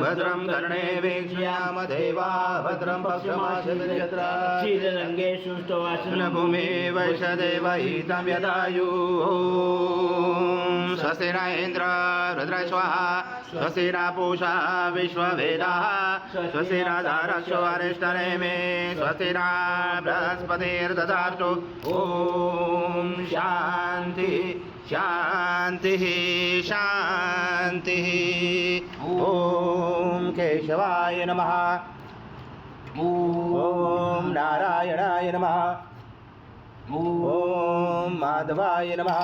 भद्रं कर्णे वीक्ष्याम देवा भद्रं पक्षमाशत्रः शीलरङ्गे सुष्ठुवासनं भूमि वैशदेवहितं यदायु स्वस्ति न इन्द्र रुद्रस्वाहा स्वस्ति न पूषा विश्ववेदाः स्वस्ति न धारक्षो अरिष्टनेमे स्वस्ति न बृहस्पतिर्दधातु ॐ शान्ति शान्तिः शान्तिः ॐ केशवाय नमः ॐ नारायणाय नमः ॐ माधवाय नमः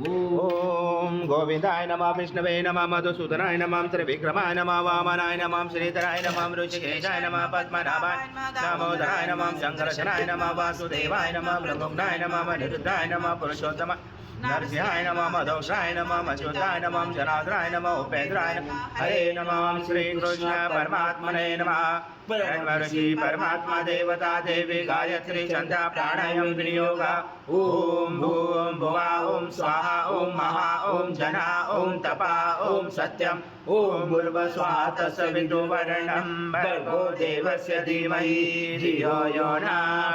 ॐ गोविन्दाय नमः विष्णवे नमः मधुसूदनाय नमः त्रिविक्रमाय नमः वामनाय नमः श्रीधराय नमः ऋषिकेशाय नमः पद्मनाभाय दामोदराय नमः शङ्करशनाय नमः वासुदेवाय नमः मृगुम्नाय नमः अनिरुद्धाय नमः पुरुषोत्तम नरसिंहाय नमः मधोक्षाय नमः अच्युताय नमः जनार्दनाय नमः उपेन्द्राय नमः हरे नमः श्रीकृष्ण परमात्मने नमः ऋषि परमात्मा देवता देवी गायत्री छंदा प्राणायाम विनियोग ओम भूम भुवा ओम स्वाहा ओम महा ओम जना ओम तपा ओम सत्यम ओम भूर्भुवः तत्सवितुर्वरेण्यं भर्गो देवस्य धीमहि धियो यो न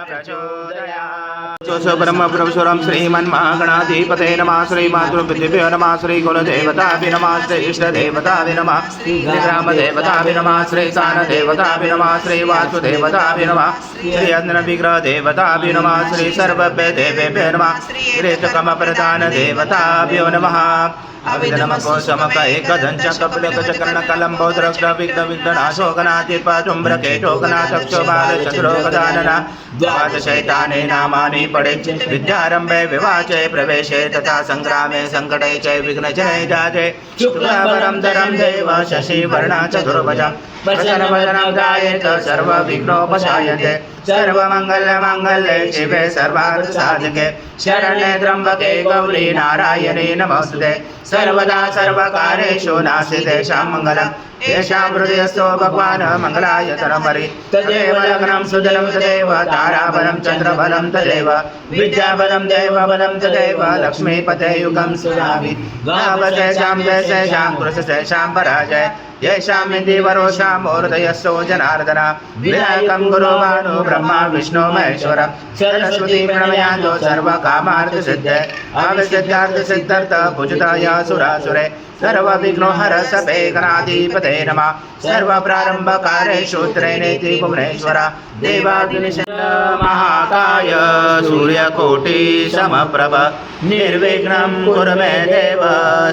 प्रचोदयात्। ब्रह्म परमेश्वरं श्रीमन्महागणाधिपते नमः श्रीमातृपितृभ्यो नमः श्रीकुलदेवताभ्यो नमः श्री इष्टदेवताभ्यो नमः श्रीरामदेवताभ्यो नमः श्रीसानदेवताभ्यो नमः श्री वासुदेवताभ्यो नमः श्री अग्निविग्रहदेवताभ्यो नमः श्री सर्वभ्यदेवेभ्यो नमः श्री चकमप्रधानदेवताभ्यो नमः अविधनमकोशमक एकदंच कपिलकचकर्णकलम्बोद्रक्षविघ्नविघ्नाशोकनातिपाशुम्भ्रकेशोकनाचक्षुबालचतुरोगदानना द्वादशैताने नामानि पडे विद्यारम्भे विवाचे प्रवेशे तथा संग्रामे संकटे च विघ्नजने जाते शुक्लावरं धरं देव शशिवर्णा चतुर्भुजं वचनवदनं ध्यायेत सर्वविघ्नोपशायते सर्वमङ्गलमाङ्गल्ये शिवे सर्वार्थसाधिके शरण्ये त्र्यम्बके गौरी नारायणे नमोस्तुते सर्वदा सर्वकार्येषु नास्तितेषां मङ्गलम् येषां हृदयस्थो भगवान् मङ्गलायतनमरि तदेव लग्नं सुजलं तदेव ताराबलं चन्द्रबलं तदेव विद्याबलं देवबलं तदेव लक्ष्मीपते युगं सुरामि गावशेषां देशेषां कृशेषां पराजय येषां विधिवरोषां हृदयस्थो जनार्दन विनायकं गुरुभानु ब्रह्मा विष्णु महेश्वर सरस्वती प्रणमयान्तो सर्वकामार्थसिद्धे अविसिद्धार्थसिद्धर्थ भुजताय सुरासुरे सर्वविघ्नोहर सपेकनाधिपते नमः सर्वप्रारम्भकारेषु त्रिनेति भुवनेश्वर देवाग्निशमहाकाय सूर्यकोटि समप्रभ निर्विघ्नं कुरु मे देव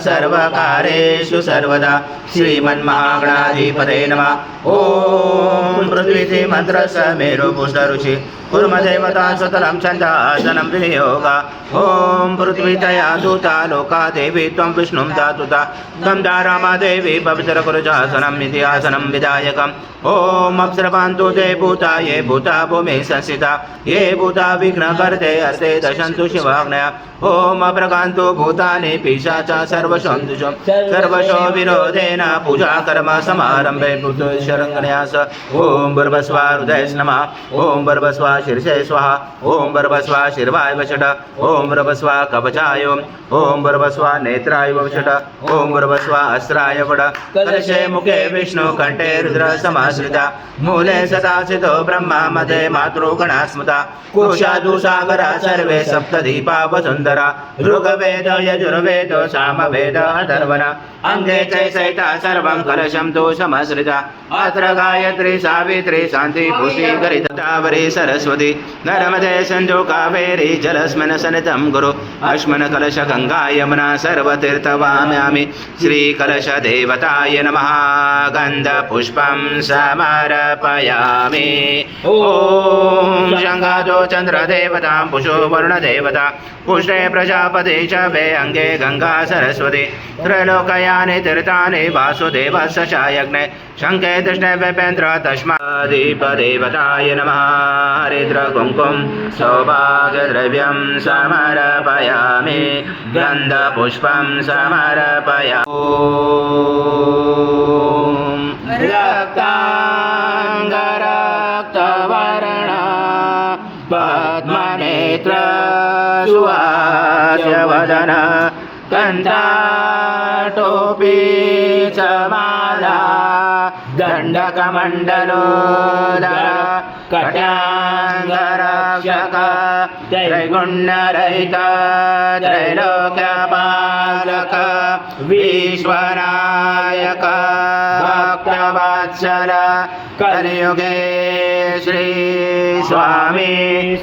सर्वकारेषु सर्वदा श्रीमन्महागणाधिपते नमः ॐ पृथ्वी मन्त्रस्य मेरुपुष्टरुचि कुर्मदेवता सुतलं छन्दासनं विनियोग ॐ पृथ्वीतया दूता लोका देवी त्वं विष्णुं दातुता त्वं दारामा देवी पवित्रकुरुजासनम् इतिहासनं विधायकम् ॐ अप्सरपान्तु ते भूता ये भूता भूमि संस्थिता ये भूता विघ्नकर्ते अर्थे दशन्तु शिवाग्नय ॐ अप्रकान्तु भूतानि पिशाचा सर्वशोऽन्तुषु सर्वशो विरोधेन पूजा कर्म समारम्भे भूतशरङ्गन्यास ॐ भूर्भुवः हृदये नमः ॐ भूर्भुवः शीर्षे स्वाहा ॐ भूर्भुवः शिर्वाय वषट् ॐ भूर्भुवः कवचाय ॐ भूर्भुवः नेत्राय वषट् ॐ भूर्भुवः अस्त्राय वड कलशे मुखे विष्णु कंठे रुद्र समाश्रिता मूले सदासितो ब्रह्मा मध्ये मातृगणा स्मृता कुशादुसागरा सर्वे सप्तदीपा वसुन्धरा ऋग्वेद यजुर्वेद सामवेद अथर्वण अंगे चैसैता सर्वं कलशं तु समाश्रिता अत्र गायत्री सावित्री शान्ति भूति गरितावरी सरस्वती नर्मदे सिन्धु कावेरी जलस्मिन् सन्निधं गुरु अस्मिन् कलश गंगा यमुना सर्वतीर्थवाम्यामि श्रीकलश देवताय नमः गन्धपुष्पं समर्पयामि ॐ शङ्गादो चन्द्रदेवतां पुषो वरुणदेवता पुष्टे प्रजापति च वे अंगे गंगा सरस्वती त्रैलोकयानि तीर्थानि वासुदेवस्य च यज्ञे शङ्खे कृष्णे वेपेन्द्र तस्मादीपदेवताय नमः हरिद्र कुङ्कुम सौभाग्यद्रव्यं समर्पयामि गन्धपुष्पं समर्पयामि रक्ताङ्गरक्तवर्ण पद्मनेत्र सुहास्यवदन कण्ठाटो गोपी च माला दण्डकमण्डलोदर कट्याङ्गरक्षक त्रैगुण्यरहित त्रैलोक्यपालक विश्वनायक भक्तवत्सल कलियुगे श्री स्वामी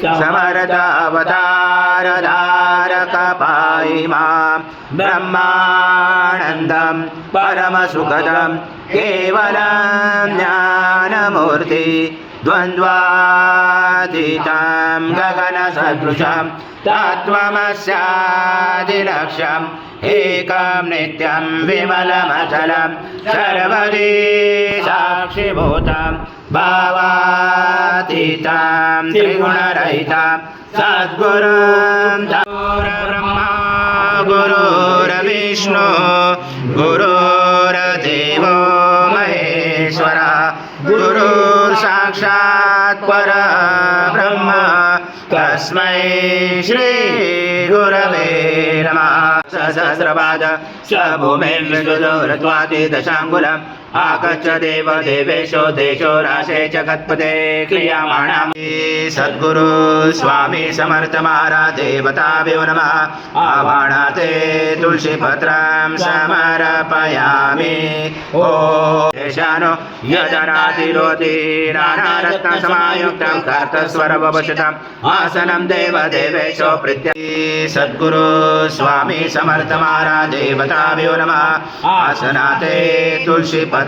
समर्थ अवतार धारक पाहि मां ब्रह्मानन्दं परमसुखदं केवलं ज्ञानमूर्ति द्वन्द्वातीतं गगनसदृशं तत्त्वमस्यादिलक्ष्यम् एकं नित्यं विमलमचलं सर्वदी साक्षिभूतं भावातीतं त्रिगुणरहितं सद्गुरुं गुरुर्ब्रह्मा गुरुर्विष्णु गुरुर्देवो महेश्वरः गुरुर्साक्षात् परब्रह्म तस्मै श्री गुरवे नमः सहस्रपाद स्वभूमिर्विदुरत्वाति दशाङ्गुलम् आगच्छ देव देवेशो देशो राशे च गत्पते क्रियमाणां सद्गुरु स्वामी समर्थ महाराज देवताभ्यो नमः आवाहनाते तुलसीपत्रं समर्पयामि ॐ देशानो यदनातिरोति नानारत्नसमायुक्तं कर्तस्वरवशतम् आसनं देवदेवेशो प्रीत्य सद्गुरु स्वामी समर्थ महाराज देवताभ्यो नमः आसनाते तुलसीपत्रं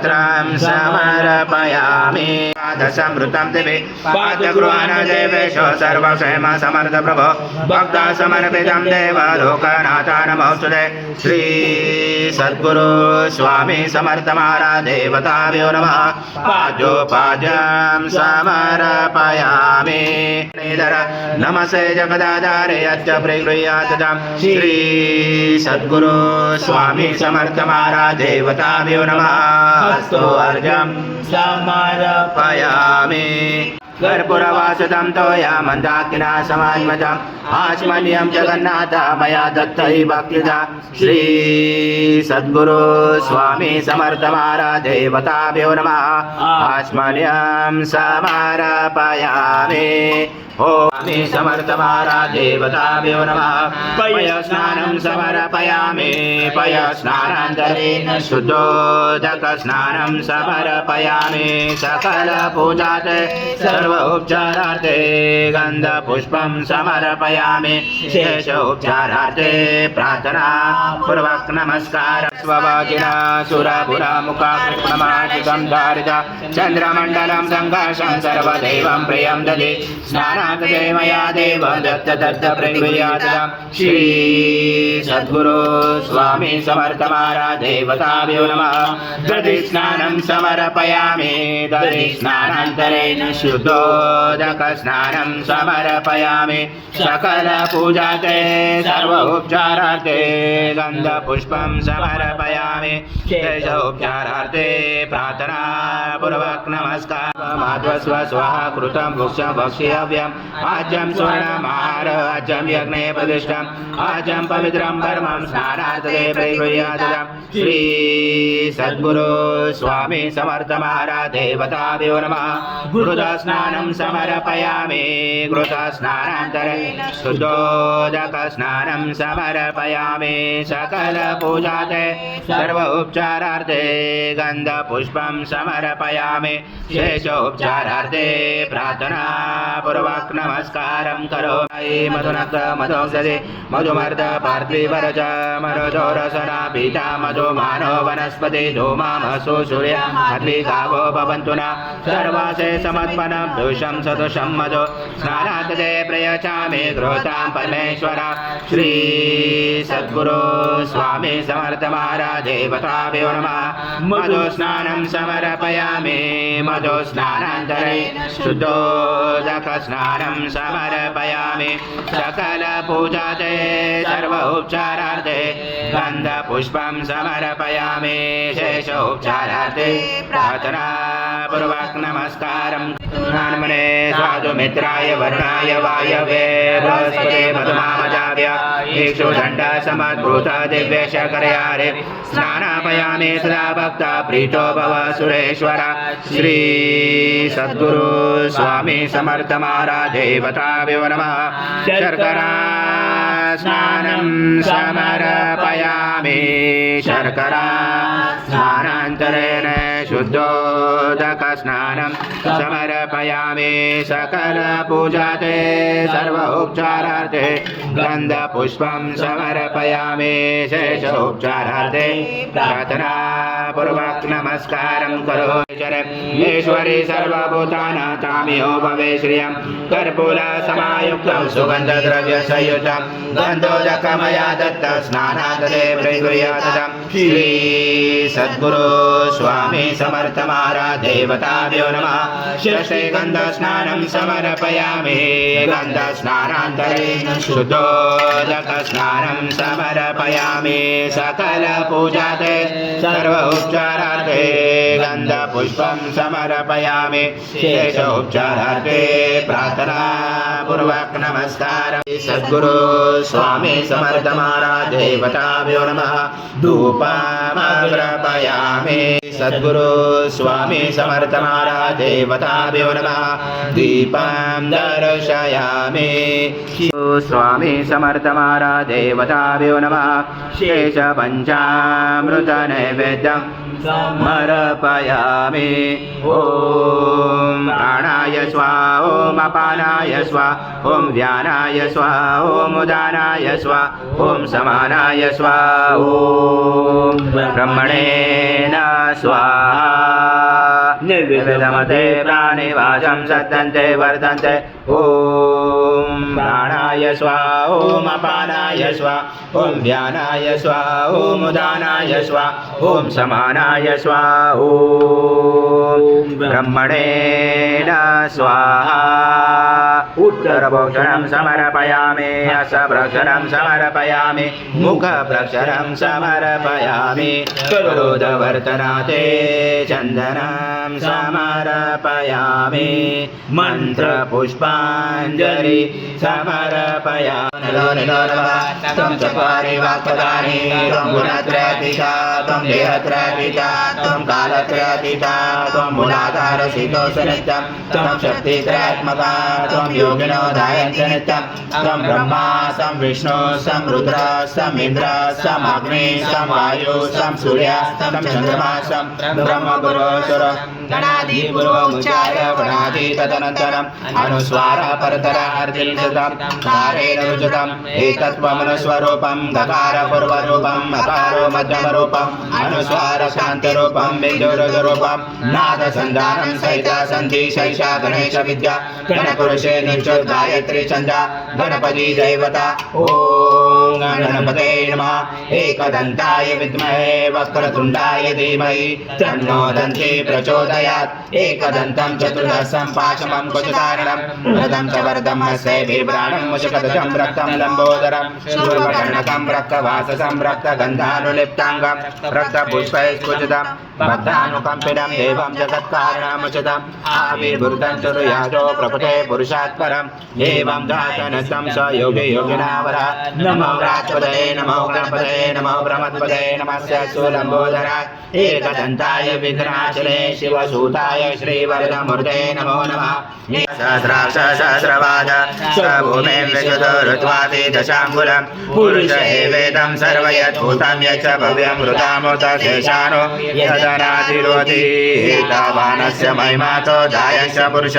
समर्पयामि पादसमृतं देवे पादगृहाण देवेशो सर्वक्षेम समर्थ प्रभो भक्ता समर्पितं देव लोकनाथा नमोस्तुते श्री सद्गुरु स्वामी समर्थ महाराज देवताभ्यो नमः पादोपाद्यं समर्पयामि नमस्ते जगदाधारे यच्च प्रगृह्यात् श्री सद्गुरु स्वामी समर्थ महाराज देवताभ्यो नमः अस्तु अर्घ्यं समर्पयामि कर्पूरवासुतं तोया मन्दाकिना समात्मजम् आचमनीयं जगन्नाथ मया दत्तै भक्तिदा श्री सद्गुरु स्वामी समर्थ महाराज देवताभ्यो नमः आचमनीयं समर्पयामि स्वामी समर्थ महाराज देवताभ्यो नमः पयस्नानं समर्पयामि पयस्नानान्तरेण शुद्धोदकस्नानं समर्पयामि सकलपूजाते सर्व उपचारार्थे गन्धपुष्पं समर्पयामि शेष उपचारार्थे प्रार्थना पूर्वक नमस्कार स्वभागिना सुरपुरा मुखाकृष्णमाचितं धारिता चन्द्रमण्डलं सङ्घर्षं सर्वदेवं प्रियं दधि स्नानात् मया देवं दत्त प्रगृह्यात् श्री सद्गुरु स्वामी समर्थ महाराज देवताभ्यो नमः दधि स्नानं समर्पयामि दधि स्नानान्तरेण शुद्धोदक स्नानं समर्पयामि सकल पूजाते सर्व उपचारार्थे गन्धपुष्पं समर्पयामि शेष उपचारार्थे प्रार्थना पूर्वक नमस्कार माध्वस्व स्वाहा कृतं भुक्ष्यं भक्ष्यव्यम् आज्यं स्वर्णमाहार आज्यं यज्ञे प्रतिष्ठम् आज्यं पवित्रं परमं स्नानात् प्रगृह्यात् श्री सद्गुरु स्वामी समर्थ महाराज देवताभ्यो नमः घृतस्नानं समर्पयामि घृतस्नानान्तरेण शुद्धोदक स्नानं समर्पयामि सकल पूजाते सर्व उपचारार्थे गन्धपुष्पं समर्पयामि शेषोपचारार्थे प्रार्थना पूर्वक नमस्कारं करोमि मधुनक्त मधुक्षदे मधुमर्द पार्थिवरज मरुदोरसना पीता मधुमानो वनस्पति धूमामसो सूर्य अद्विगावो भवन्तु न सर्वासे समत्पनं दोषं सदोषं मधु स्नानात् ते प्रयच्छामि घृतां परमेश्वर श्री सद्गुरु स्वामी समर्थ महाराज देवताभ्यो नमः मधुस्नानं समर्पयामि मधुस्नानान्तरे शुद्धोदक स्नानं स्नानं समर्पयामि सकलपूजाते सर्वोपचारार्थे गन्धपुष्पं समर्पयामि शेषोपचारार्थे प्रार्थनापूर्वक नमस्कारं हनुमने स्वादुमित्राय वरुणाय वायवे बृहस्पते मधुमामजाव्य इक्षुदण्ड समद्भूत दिव्यशकरयारे स्नानापयामि सदा भक्ता प्रीतो भव सुरेश्वर श्री सद्गुरु स्वामी समर्थ महाराज देवताभ्यो नमः शर्करा स्नानं समर्पयामि शर्करा स्नानान्तरेण शुद्धोदक स्नानं समर्पयामि सकल पूजाते सर्वोपचारार्थे गन्धपुष्पं समर्पयामि शेषोपचारार्थे प्रार्थनापूर्वक नमस्कारं करोमि ईश्वरी सर्वभूतानां तामियो भवे श्रियं कर्पूर समायुक्तं सुगन्धद्रव्यसंयुतं गन्धोदकमया दत्त स्नानादरे प्रयुयातम् श्री सद्गुरु स्वामी समर्थ महाराज देवताभ्यो नमः शिरसे गन्धस्नानं समर्पयामि गन्धस्नानान्तरे शुद्धोदक स्नानं समर्पयामि सकल पूजाते सर्वोपचारार्थे गन्धपुष्पं समर्पयामि शेषोपचारार्थे प्रार्थनापूर्वक नमस्कारं सद्गुरु स्वामी समर्थ महाराज देवताभ्यो नमः धूपमर्पयामि सद्गुरु स्वामी समर्थ महाराज देवताभ्यो नमः दीपं दर्शयामि स्वामी समर्थ महाराज देवताभ्यो नमः शेष पंचामृत नैवेद्यं समर्पयामि ॐ प्राणाय स्वाहा ॐ अपानाय स्वाहा ॐ व्यानाय स्वाहा ॐ उदानाय स्वाहा ॐ समानाय स्वाहा ॐ ब्रह्मणे न स्वाहा निर्विदमते प्राणिवाचं सत्तन्ते वर्धन्ते ॐ प्राणाय स्वाहा ॐ अपानाय स्वाहा ॐ व्यानाय स्वाहा ॐ उदानाय स्वाहा ॐ समानाय स्वाहा ॐ ब्रह्मणे न स्वाहा उत्तरभक्षणं समर्पयामि असभक्षणं समर्पयामि मुखभक्षणं समर्पयामि करोदवर्तनाते चन्दनं समर्पयामि मन्त्रपुष्पाञ्जलि समर्पयामि त्वं चत्वारि वाक्पदानि त्वं गुणत्रयातीता त्वं देहत्रयातीता त्वं कालत्रयातीता त्वं मूलाधारशीतोषनित्यं त्वं शक्तित्रयात्मका त्वं योगिनो ध्यायन्ति नित्यं त्वं ब्रह्मा सं विष्णु सं रुद्र सं इन्द्र सं अग्नि सं वायु सं सूर्य सं चन्द्रमा सं ब्रह्म गुरुसुर गणादि पूर्वमुच्चार्य गणादि तदनन्तरम् अनुस्वार परतर अर्जितं कारेण रुजतम् एतत्त्वमनुस्वरूपं गकार पूर्वरूपं मकारो मध्यमरूपं अनुस्वार शान्तरूपं बिन्दुरुजरूपं नादसन्धानं सहित सन्धि शैषा गणेश विद्या गणपुरुषे नित्योत् गायत्री छन्दा गणपति देवता ॐ गणपते नमः एकदन्ताय विद्महे वक्रतुण्डाय धीमहि तन्नो दन्ती प्रचोदयात् एकदन्तं चतुर्दशं पाशमं कुचतारणं रथं च वरदं हस्ते बिभ्राणं मुषकदशं रक्तं लम्बोदरं शूर्पकर्णकं रक्तवाससं रक्तगन्धानुलिप्ताङ्गं रक्तपुष्पैस्फुजितं भक्तानुकम्पितं देवं जगत्कारणमुचितम् आविर्भूतं चतुर्याजो प्रपटे पुरुषात् परम् एवं जातनस्तं स योगे योगिनावर नमो व्राजपदये नमो गणपतये नमो ब्रह्मपदये नमस्य सुलम्बोदराय एकदन्ताय विघ्नाचले शिवसूताय श्रीवरदमूर्ते नमो नमः सहस्राक्ष सहस्रपाद स्वभूमिं विशुद्धो ऋत्वाति दशाङ्गुलं पुरुष एवेदं सर्वयद्भूतं यच्च भव्यं हृतामृत शेषानो यदनातिरोधि एतावानस्य महिमातो जायश्च पुरुष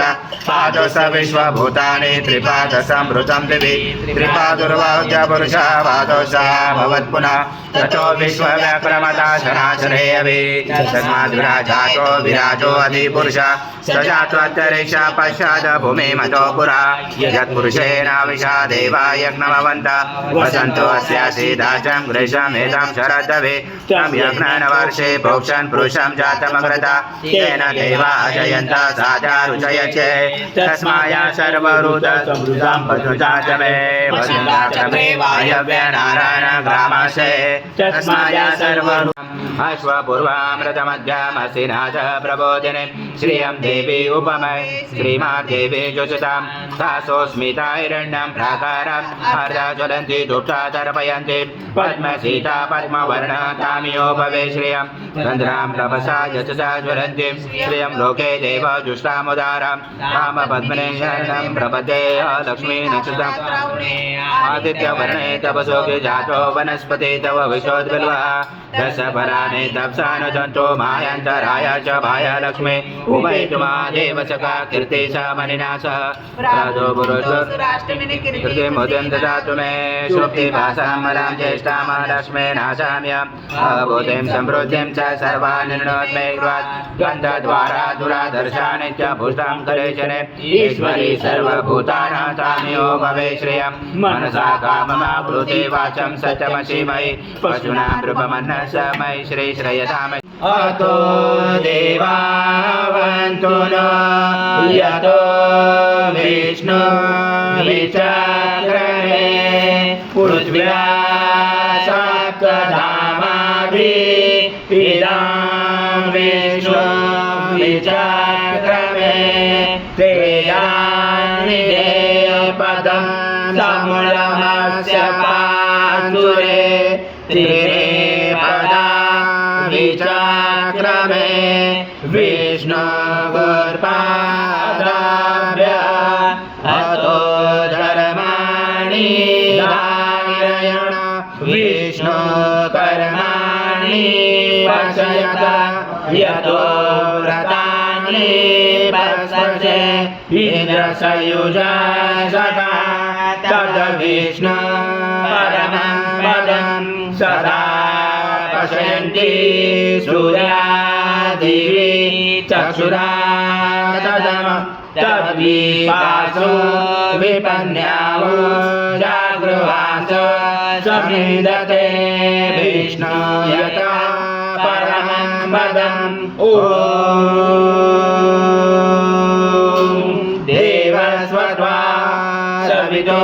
पादो स विश्वभूतानि त्रिपादसंवृतं दिवि त्रिपादुर्वाहुश्च पुरुषः पादो स भवत्पुनः ततो विश्वव्याक्रमता शनाशने अभि तस्माद्विराजातो विराजो अधिपुरुषः स जात्वन्तरिक्ष पश्चात् भूमिमतो पुरा यत्पुरुषेण विशा देवा यज्ञमवन्तः वसन्तो अस्यासीदाचं ग्रीष्ममेतं शरदभि तं यज्ञन् वर्षे प्रोक्षन् पुरुषं जातमग्रता तेन देवा जयन्ता साजा रुचयचे तस्माय सर्वरूतसमृद्धं पशुजात मे वसुजात मे वायव्य नारायण ग्रामसे तस्माय सर्वरूतम् अश्वपूर्वामृतमध्यमसिना च प्रबोधिने श्रियं देवी उपमय श्रीमादेवी जुषतां तासोऽस्मिताहिरण्यं प्राकारम् अर्धज्वलन्ति धूप्ता तर्पयन्ति पद्मसीता पद्मवर्णा तामियोपवे श्रियं चन्द्रां प्रभसा यशसा ज्वलन्ति श्रियं लोके देव जुष्टामुदारां कामपद्मने शरणं प्रपदे लक्ष्मी नक्षत्रम् आदित्यवर्णे तपसोऽपि जातो वनस्पति तव विशोद्बिल्वः दशफलानि तप्सानुजन्तो मायान्तराय च भाय लक्ष्मी उभयतुमा देवसखा कीर्ति च मणिना सह राजो कृतिमुदिं ददातु मे शुक्तिभासां मलां ज्येष्ठां लक्ष्मी नाशाम्यम् अभूतिं समृद्धिं च सर्वान् निर्णोत्मे गन्धद्वारा दुरादर्शानि च पुष्टां कलेशने ईश्वरी सर्वभूतानां तामियो भवे श्रियं मनसा काममाप्लुते वाचं सत्यमशिमयि पशूनां नृपमन्नसमय श्री श्रयतामय अतो देवावन्तु न यतो विष्णु विचक्रमे पृथ्व्या सप्तधामाभिः इदं विष्णु विचक्रमे तेयानि देवपदं समूलमस्य पासुरे तीरे पदा विचक्रमे विष्णुगुर्पादाभ्य अतो धर्माणि धारयण विष्णुकर्माणि पश्यत यतो व्रतानि पश्यसे इन्द्रसयुजा सदा तद्विष्णु परमं पदं सदा पश्यन्ति सूर्यादिवि चक्षुरा तदम तद्विपासो विपन्यावो जागृवास समिदते विष्णु यथा परमं पदम् ॐ देवस्वत्वा सवितो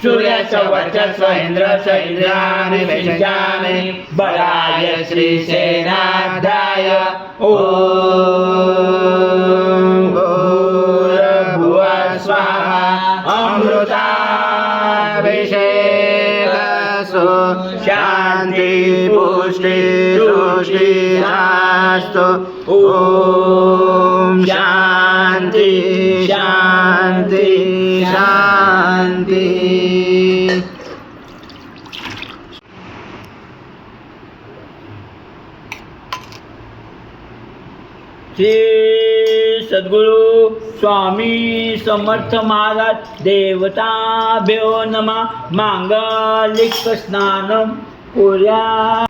सूर्यस्य वर्चस्व इन्द्रस्य इन्द्रियाणि विषयामि बलाय श्रीसेनाध्याय ॐ भूर्भुवः स्वाहा अमृताभिषेकस्तु शान्ति पुष्टि तुष्टिरास्तु ॐ शान्ति शान्ति शान्ति। श्री सद्गुरु स्वामी समर्थ महाराज देवताभ्यो नमः। मांगलिक स्नानं कुर्यात्।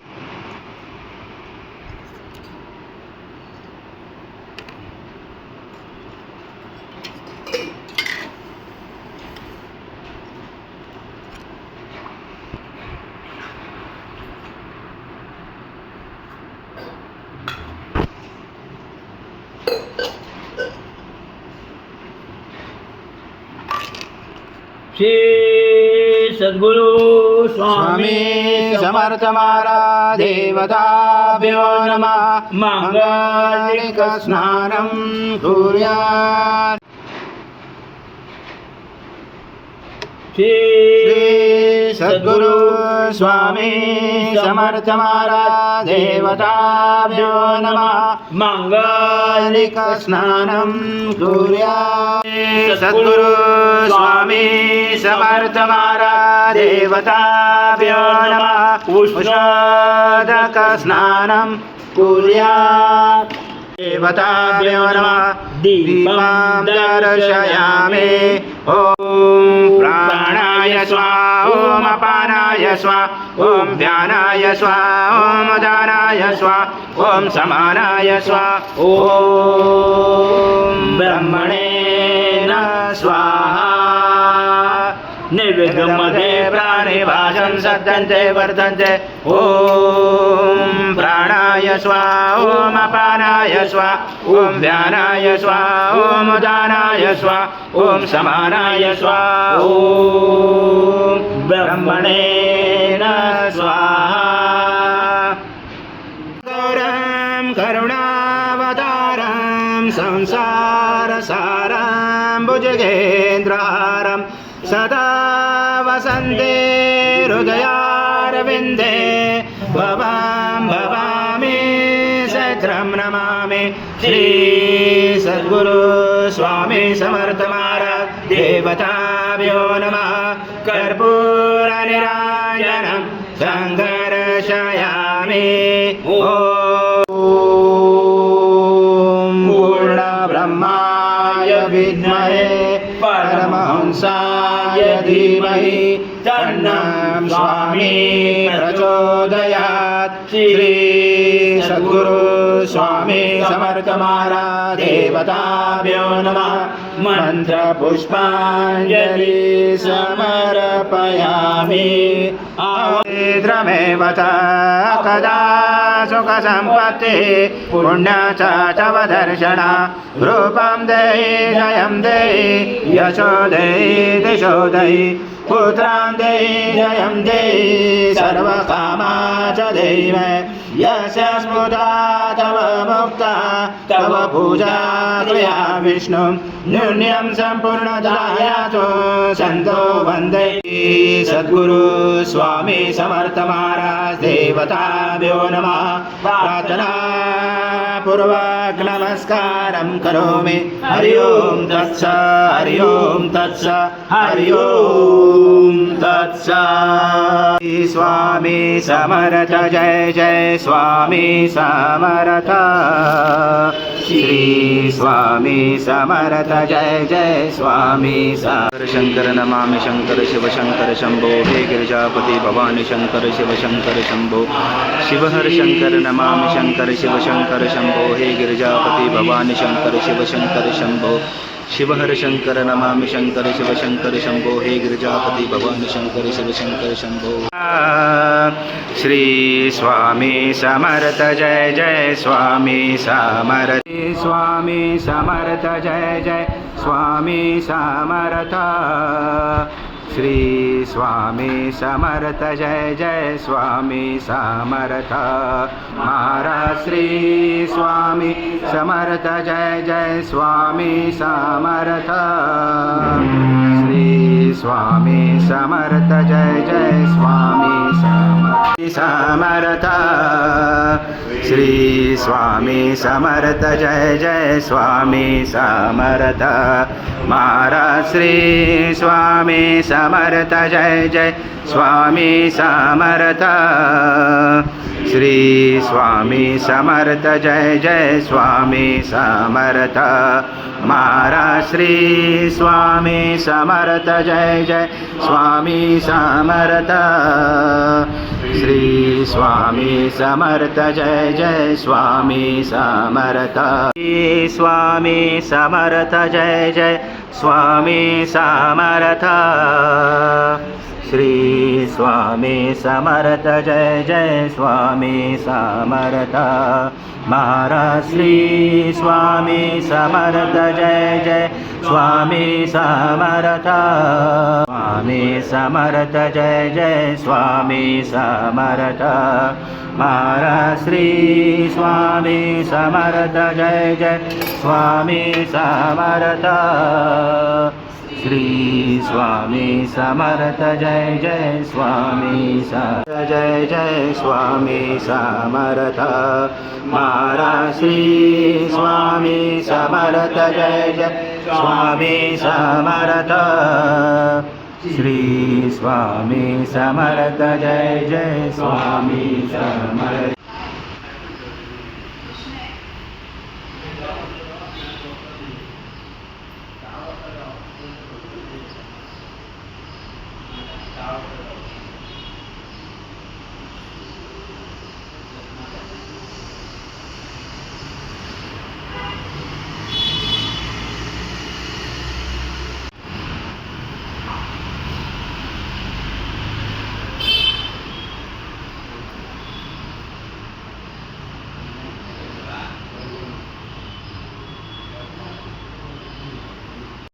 श्री सद्गुरु स्वामी समर्थ महाराज देवताभ्यो नमः। मांगलिक स्नानं कुर्यात्। श्री सद्गुरु स्वामी समर्थ महाराज देवताभ्यो नमः। मांगलिक स्नानं कुर्यात्। सद्गुरु स्वामी समर्थ महाराज देवताभ्यो नमः। उषोदक स्नानं कुर्यात्। देवताभ्यो नमः। दीपं दर्शयामि। ॐ प्राणाय स्वाहा ॐ अपानाय स्वाहा ॐ ध्यानाय स्वाहा ॐ दानाय स्वाहा ॐ समानाय स्वाहा ॐ ब्रह्मणे नमः स्वाहा। नैवेद्यमध्ये प्राणे भाषं सत्यन्ते वर्तन्ते ॐ प्राणाय स्वाहा ॐ अपानाय स्वाहा ॐ व्यानाय स्वाहा ॐ उदानाय स्वाहा ॐ समानाय स्वाहा ॐ ब्रह्मणे स्वाहा गौरं करुणावतारं संसारसारं भुजगेन्द्रहारं सदा वसन्ते हृदयारविन्दे भवां भवामि शत्रं नमामि श्री सद्गुरु स्वामी समर्थ महाराज देवताभ्यो नमः कर्पूरनिराजनं सङ्घर्षयामि ॐ पूर्णब्रह्माय विद्महे परमहंसाय धीमहि तन्नं स्वामी प्रचोदयात् श्री सद्गुरु स्वामी समर्थ महाराज देवताभ्यो नमः मन्त्रपुष्पाञ्जलि समर्पयामि शीघ्रमेव च कदा सुखसम्पत्तिः पुण्यच तव दर्शना रूपं देहि जयं देहि यशो देहि दिशो देहि पुत्रां देहि जयं देहि सर्वकामा च देहि मे यस्य स्मृता तव मुक्ता तव पूजा क्रिया विष्णु न्यून्यं सम्पूर्णदायातो सन्तो वन्दे सद्गुरु स्वामी समर्थ महाराज देवताभ्यो नमः प्रार्थना पूर्वक नमस्कारं करोमि हरि ओं तत्स हरि ओं तत्स हरि ओं तत्स स्वामी समर्थ जय जय स्वामी समर्थ श्री स्वामी समर्थ जय जय स्वामी शंकर नमामि शंकर शिव शंकर शंभो हे गिरिजापति भवानी शंकर शिव शंकर शंभो शिव हर शंकर नमामि शंकर शिव शंकर शंभो हे गिरिजापति भवानी शंकर शिव शंकर शंभो शिव हर शंकर नमामि शंकर शिव शंकर शंभो हे गिरिजापति भवानी शंकर शिव शंकर शंभो श्री स्वामी समर्थ जय जय स्वामी समर्थ स्वामी समर्थ जय जय स्वामी समर्थ श्री स्वामी समर्थ जय जय स्वामी समर्थ महाराज श्री स्वामी समर्थ जय जय स्वामी समर्थ श्री स्वामी समर्थ जय जय स्वामी समर्थ श्री स्वामी समर्थ जय जय स्वामी समर्थ महाराज श्री स्वामी समर्थ जय जय स्वामी समर्थ श्री स्वामी समर्थ जय जय स्वामी समर्थ महाराज श्री स्वामी समर्थ जय जय स्वामी समर्थ श्री स्वामी समर्थ जय जय स्वामी समर्थ श्री स्वामी समर्थ जय जय स्वामी समर्थ श्री स्वामी समर्थ जय जय स्वामी समर्थ महाराज श्री स्वामी समर्थ जय जय स्वामी समर्थ स्वामी समर्थ जय जय स्वामी समर्थ महाराज श्री स्वामी समर्थ जय जय स्वामी समर्थ श्री स्वामी समर्थ जय जय स्वामी समर्थ जय जय स्वामी समर्थ महाराज श्री स्वामी समर्थ जय जय स्वामी समर्थ श्री स्वामी समर्थ जय जय स्वामी समर्थ